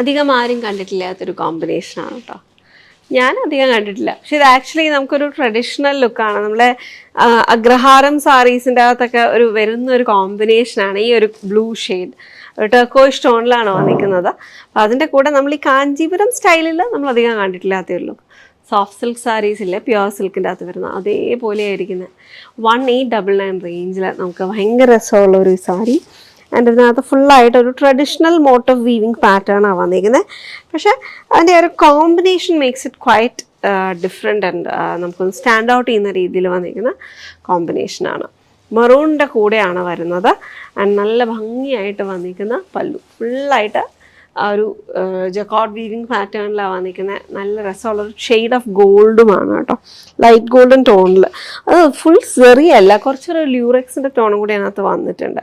അധികം ആരും കണ്ടിട്ടില്ലാത്തൊരു കോമ്പിനേഷനാണ് കേട്ടോ. ഞാൻ അധികം കണ്ടിട്ടില്ല. പക്ഷെ ഇത് ആക്ച്വലി നമുക്കൊരു ട്രഡീഷണൽ ലുക്കാണ്. നമ്മളെ അഗ്രഹാരം സാരീസിൻ്റെ അകത്തൊക്കെ വരുന്ന ഒരു കോമ്പിനേഷനാണ് ഈ ഒരു ബ്ലൂ ഷെയ്ഡ്. ടെർക്കോയിഷ് സ്റ്റോണിലാണ് വന്നിരിക്കുന്നത്. അപ്പോൾ അതിൻ്റെ കൂടെ നമ്മൾ ഈ കാഞ്ചീപുരം സ്റ്റൈലിൽ നമ്മൾ അധികം കണ്ടിട്ടില്ലാത്തേ ഉള്ളൂ. സോഫ്റ്റ് സിൽക്ക് സാരീസില്ലേ, പ്യുവർ സിൽക്കിൻ്റെ അകത്ത് വരുന്നത് അതേപോലെ ആയിരിക്കുന്നത്. 1899 റേഞ്ചിൽ നമുക്ക് ഭയങ്കര രസമുള്ള ഒരു സാരി. ആൻഡ് ഇതിനകത്ത് ഫുള്ളായിട്ട് ഒരു ട്രഡീഷണൽ മോട്ടീവ് വീവിങ് പാറ്റേണാണ് വന്നിരിക്കുന്നത്. പക്ഷേ അതിൻ്റെ ഒരു combination makes it quite different and നമുക്കൊന്ന് സ്റ്റാൻഡ് ഔട്ട് ചെയ്യുന്ന രീതിയിൽ വന്നിരിക്കുന്ന കോമ്പിനേഷനാണ്. മെറൂണിൻ്റെ കൂടെയാണ് വരുന്നത്. ആൻഡ് നല്ല ഭംഗിയായിട്ട് വന്നിരിക്കുന്ന പല്ലു ഫുള്ളായിട്ട് ആ ഒരു ജക്കോർഡ് വീവിങ് പാറ്റേണിലാണ് വന്നിരിക്കുന്നത്. നല്ല രസമുള്ളൊരു ഷെയ്ഡ് ഓഫ് ഗോൾഡുമാണ് കേട്ടോ, ലൈറ്റ് ഗോൾഡൻ ടോണിൽ. അത് ഫുൾ സെറിയല്ല, കുറച്ചൊരു ല്യൂറക്സിൻ്റെ ടോണും കൂടി അതിനകത്ത് വന്നിട്ടുണ്ട്.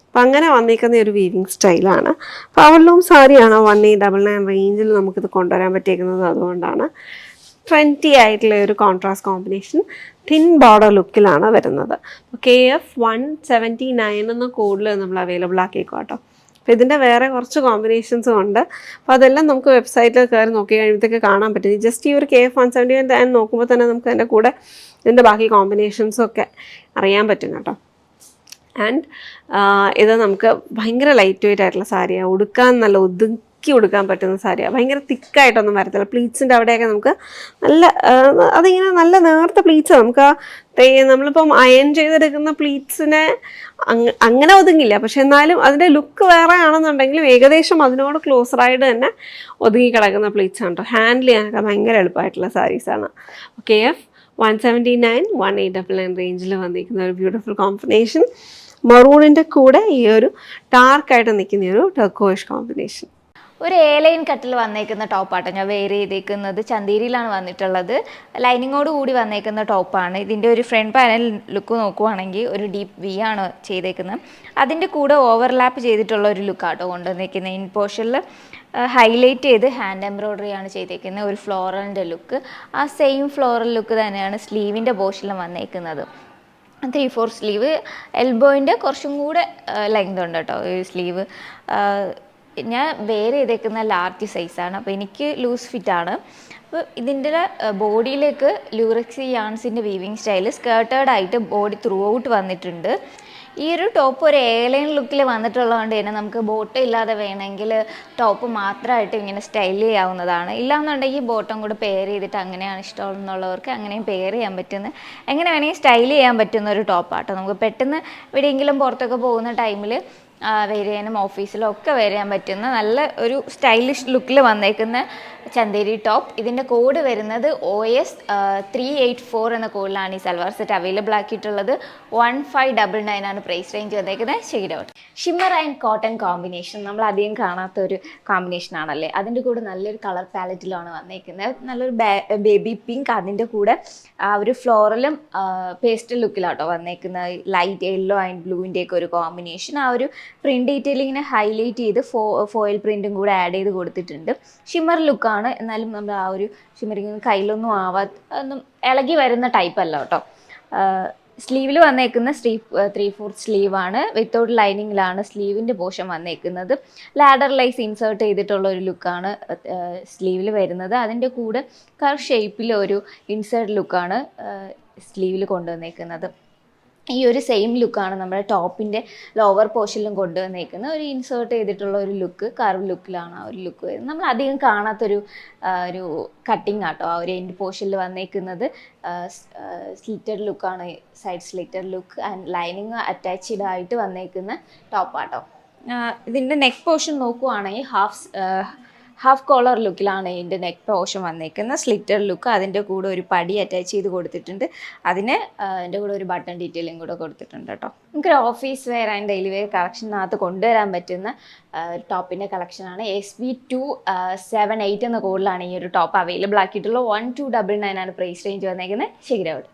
അപ്പം അങ്ങനെ വന്നിരിക്കുന്ന ഒരു വീവിങ് സ്റ്റൈലാണ്. പവർലൂം സാരിയാണ് 1899 റേഞ്ചിൽ നമുക്കിത് കൊണ്ടുവരാൻ പറ്റിയിരിക്കുന്നത്. അതുകൊണ്ടാണ് ട്രെൻഡി ആയിട്ടുള്ള ഒരു കോൺട്രാസ്റ്റ് കോമ്പിനേഷൻ തിൻ ബോർഡർ ലുക്കിലാണ് വരുന്നത്. KF 179 എന്ന കോഡിൽ നമ്മൾ അവൈലബിൾ ആക്കിയേക്കും കേട്ടോ. അപ്പോൾ ഇതിൻ്റെ വേറെ കുറച്ച് കോമ്പിനേഷൻസും ഉണ്ട്. അപ്പോൾ അതെല്ലാം നമുക്ക് വെബ്സൈറ്റിൽ കയറി നോക്കി കഴിയുമ്പോഴത്തേക്ക് കാണാൻ പറ്റും. ജസ്റ്റ് ഈ ഒരു KF 179 നോക്കുമ്പോൾ തന്നെ നമുക്ക് അതിൻ്റെ കൂടെ ഇതിൻ്റെ ബാക്കി കോമ്പിനേഷൻസും ഒക്കെ അറിയാൻ പറ്റും കേട്ടോ. ആൻഡ് ഇത് നമുക്ക് ഭയങ്കര ലൈറ്റ് വെയിറ്റ് ആയിട്ടുള്ള സാരിയാണ്. ഉടുക്കാൻ നല്ല ഒതുക്കി ഉടുക്കാൻ പറ്റുന്ന സാരിയാണ്. ഭയങ്കര തിക്കായിട്ടൊന്നും വരത്തില്ല. പ്ലീറ്റ്സിൻ്റെ അവിടെയൊക്കെ നമുക്ക് നല്ല അതിങ്ങനെ നല്ല നേർത്ത പ്ലീറ്റ്സ് നമുക്ക് നമ്മളിപ്പം അയൺ ചെയ്തെടുക്കുന്ന പ്ലീറ്റ്സിനെ അങ്ങനെ ഒതുങ്ങില്ല. പക്ഷെ എന്നാലും അതിൻ്റെ ലുക്ക് വേറെ ആണെന്നുണ്ടെങ്കിലും ഏകദേശം അതിനോട് ക്ലോസറായിട്ട് തന്നെ ഒതുങ്ങി കിടക്കുന്ന പ്ലീറ്റ്സ് ആണ് കേട്ടോ. ഹാൻഡിൽ ചെയ്യാനൊക്കെ ഭയങ്കര എളുപ്പമായിട്ടുള്ള സാരീസാണ്. KF 179 1899 റേഞ്ചിൽ വന്നിരിക്കുന്ന ഒരു ബ്യൂട്ടിഫുൾ കോമ്പിനേഷൻ. മറൂണിൻ്റെ കൂടെ ഈ ഒരു ഡാർക്കായിട്ട് നിൽക്കുന്ന ഒരു ടെർക്കോയിഷ് കോമ്പിനേഷൻ. ഒരു എയർലൈൻ കട്ടിൽ വന്നേക്കുന്ന ടോപ്പാട്ടോ ഞാൻ വെയർ ചെയ്തേക്കുന്നത്. ചന്തേരിയിലാണ് വന്നിട്ടുള്ളത്. ലൈനിങ്ങോട് കൂടി വന്നേക്കുന്ന ടോപ്പാണ്. ഇതിൻ്റെ ഒരു ഫ്രണ്ട് പാനൽ ലുക്ക് നോക്കുവാണെങ്കിൽ ഒരു ഡീപ്പ് വി ആണ് ചെയ്തേക്കുന്നത്. അതിൻ്റെ കൂടെ ഓവർലാപ്പ് ചെയ്തിട്ടുള്ള ഒരു ലുക്കാട്ടോ കൊണ്ടുവന്നേക്കുന്നത്. ഇൻ പോർഷനിൽ ഹൈലൈറ്റ് ചെയ്ത് ഹാൻഡ് എംബ്രോയ്ഡറി ആണ് ചെയ്തേക്കുന്നത്. ഒരു ഫ്ലോറലിൻ്റെ ലുക്ക്. ആ സെയിം ഫ്ലോറൽ ലുക്ക് തന്നെയാണ് സ്ലീവിൻ്റെ പോർഷനിലും വന്നേക്കുന്നത്. 3/4 സ്ലീവ്. എൽബോയിൻ്റെ കുറച്ചും കൂടെ ലെങ്ത് ഉണ്ട് കേട്ടോ ഈ സ്ലീവ്. ഞാൻ വെയർ ചെയ്തേക്കുന്ന ലാർജ് സൈസാണ്. അപ്പോൾ എനിക്ക് ലൂസ് ഫിറ്റാണ്. അപ്പോൾ ഇതിൻ്റെ ബോഡിയിലേക്ക് ലൂറക്സി യാൺസിൻ്റെ വീവിങ് സ്റ്റൈൽ സ്കേർട്ടേഡായിട്ട് ബോഡി ത്രൂ ഔട്ട് വന്നിട്ടുണ്ട്. ഈ ഒരു ടോപ്പ് ഒരു എയർലൈൻ ലുക്കിൽ വന്നിട്ടുള്ളതുകൊണ്ട് തന്നെ നമുക്ക് ബോട്ടം ഇല്ലാതെ വേണമെങ്കിൽ ടോപ്പ് മാത്രമായിട്ട് ഇങ്ങനെ സ്റ്റൈൽ ചെയ്യാവുന്നതാണ്. ഇല്ലാന്നുണ്ടെങ്കിൽ ബോട്ടം കൂടെ പെയർ ചെയ്തിട്ട് അങ്ങനെയാണ് ഇഷ്ടമെന്നുള്ളവർക്ക് അങ്ങനെയും പെയർ ചെയ്യാൻ പറ്റുന്ന, എങ്ങനെ വേണമെങ്കിൽ സ്റ്റൈൽ ചെയ്യാൻ പറ്റുന്ന ഒരു ടോപ്പാട്ടോ. നമുക്ക് പെട്ടെന്ന് എവിടെയെങ്കിലും പുറത്തൊക്കെ പോകുന്ന ടൈമിൽ വെയർ ചെയ്യാനും ഓഫീസിലും ഒക്കെ വെയർ ചെയ്യാൻ പറ്റുന്ന നല്ല ഒരു സ്റ്റൈലിഷ് ലുക്കിൽ വന്നേക്കുന്ന ചന്തേരി ടോപ്പ്. ഇതിൻ്റെ കോഡ് വരുന്നത് OS 384 എന്ന കോഡിലാണ് ഈ സൽവാർ സെറ്റ് അവൈലബിൾ ആക്കിയിട്ടുള്ളത്. 1599 ആണ് പ്രൈസ് റേഞ്ച് വന്നേക്കുന്നത്. Check out. Shimmer and cotton combination നമ്മൾ അധികം കാണാത്ത ഒരു കോമ്പിനേഷൻ ആണല്ലേ. അതിൻ്റെ കൂടെ നല്ലൊരു കളർ പാലറ്റിലാണ് വന്നേക്കുന്നത്. നല്ലൊരു ബേബി പിങ്ക്. അതിൻ്റെ കൂടെ ഒരു ഫ്ലോറലും പേസ്റ്റൽ ലുക്കിലാട്ടോ വന്നേക്കുന്നത്. ലൈറ്റ് യെല്ലോ ആൻഡ് ബ്ലൂവിൻ്റെയൊക്കെ ഒരു കോമ്പിനേഷൻ. ആ ഒരു പ്രിന്റ് ഡീറ്റെയിലിങ്ങിനെ ഹൈലൈറ്റ് ചെയ്ത് ഫോയിൽ പ്രിന്റും കൂടെ ആഡ് ചെയ്ത് കൊടുത്തിട്ടുണ്ട്. ഷിമ്മർ ലുക്കാണ്. എന്നാലും നമ്മൾ ആ ഒരു ഷിമ്മറിങ് കയ്യിലൊന്നും ഒന്നും ഇളകി വരുന്ന ടൈപ്പ് അല്ല കേട്ടോ. സ്ലീവിൽ വന്നേക്കുന്ന 3/4 സ്ലീവാണ്. വിത്തൗട്ട് ലൈനിങ്ങിലാണ് സ്ലീവിൻ്റെ പോർഷൻ വന്നേക്കുന്നത്. ലാഡർ ലൈസ് ഇൻസേർട്ട് ചെയ്തിട്ടുള്ള ഒരു ലുക്കാണ് സ്ലീവിൽ വരുന്നത്. അതിൻ്റെ കൂടെ കർവ് ഷേപ്പിൽ ഒരു ഇൻസേർട്ട് ലുക്കാണ് സ്ലീവിൽ കൊണ്ടുവന്നേക്കുന്നത്. ഈ ഒരു സെയിം ലുക്കാണ് നമ്മുടെ ടോപ്പിൻ്റെ ലോവർ പോർഷനിലും കൊണ്ടുവന്നേക്കുന്നത്. ഒരു ഇൻസേർട്ട് ചെയ്തിട്ടുള്ള ഒരു ലുക്ക്, കർവ് ലുക്കിലാണ് ആ ഒരു ലുക്ക് വരുന്നത്. നമ്മൾ അധികം കാണാത്തൊരു ഒരു കട്ടിങ് ആട്ടോ ആ ഒരു എൻഡ് പോർഷനിൽ വന്നേക്കുന്നത്. സ്ലിറ്റഡ് ലുക്കാണ്, side slitted look and lining attached ആയിട്ട് വന്നേക്കുന്ന ടോപ്പാട്ടോ. ഇതിൻ്റെ നെക്ക് പോർഷൻ നോക്കുവാണെങ്കിൽ ഹാഫ് കോളർ ലുക്കിലാണ് ഇതിൻ്റെ നെക്ക് പോർഷൻ വന്നേക്കുന്നത്. Slitted look. അതിൻ്റെ കൂടെ ഒരു പടി അറ്റാച്ച് ചെയ്ത് കൊടുത്തിട്ടുണ്ട്. അതിന് അതിൻ്റെ കൂടെ ഒരു ബട്ടൺ ഡീറ്റെയിലും കൂടെ കൊടുത്തിട്ടുണ്ട് കേട്ടോ. നമുക്കൊരു office wear and daily wear കളക്ഷനകത്ത് കൊണ്ടുവരാൻ പറ്റുന്ന ടോപ്പിൻ്റെ കളക്ഷനാണ്. SB278 എന്ന കോഡിലാണ് ഈ ഒരു ടോപ്പ് അവൈലബിൾ ആക്കിയിട്ടുള്ളത്. 1299 ആണ് പ്രൈസ് റേഞ്ച് വന്നേക്കുന്നത്. ശരിയാവും.